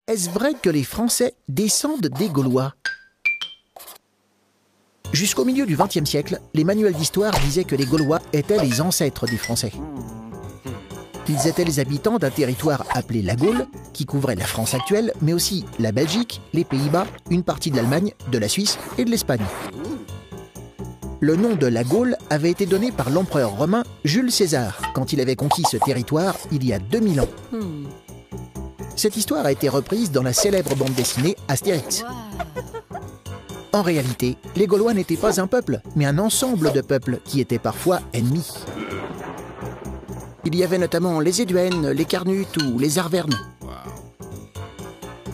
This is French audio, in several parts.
Est-ce vrai que les Français descendent des Gaulois? Jusqu'au milieu du XXe siècle, les manuels d'histoire disaient que les Gaulois étaient les ancêtres des Français. Ils étaient les habitants d'un territoire appelé la Gaule, qui couvrait la France actuelle, mais aussi la Belgique, les Pays-Bas, une partie de l'Allemagne, de la Suisse et de l'Espagne. Le nom de la Gaule avait été donné par l'empereur romain Jules César, quand il avait conquis ce territoire il y a 2000 ans. Cette histoire a été reprise dans la célèbre bande dessinée Astérix. En réalité, les Gaulois n'étaient pas un peuple, mais un ensemble de peuples qui étaient parfois ennemis. Il y avait notamment les Éduènes, les Carnutes ou les Arvernes.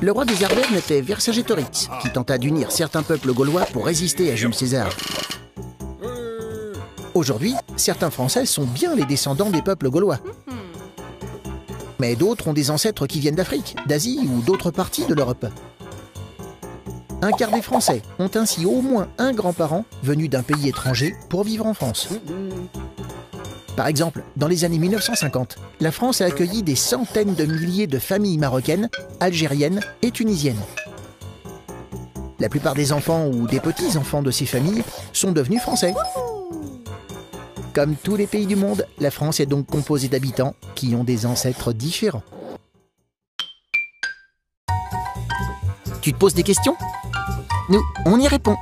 Le roi des Arvernes était Vercingétorix, qui tenta d'unir certains peuples gaulois pour résister à Jules César. Aujourd'hui, certains Français sont bien les descendants des peuples gaulois. Mais d'autres ont des ancêtres qui viennent d'Afrique, d'Asie ou d'autres parties de l'Europe. Un quart des Français ont ainsi au moins un grand-parent venu d'un pays étranger pour vivre en France. Par exemple, dans les années 1950, la France a accueilli des centaines de milliers de familles marocaines, algériennes et tunisiennes. La plupart des enfants ou des petits-enfants de ces familles sont devenus français. Comme tous les pays du monde, la France est donc composée d'habitants qui ont des ancêtres différents. Tu te poses des questions? Nous, on y répond.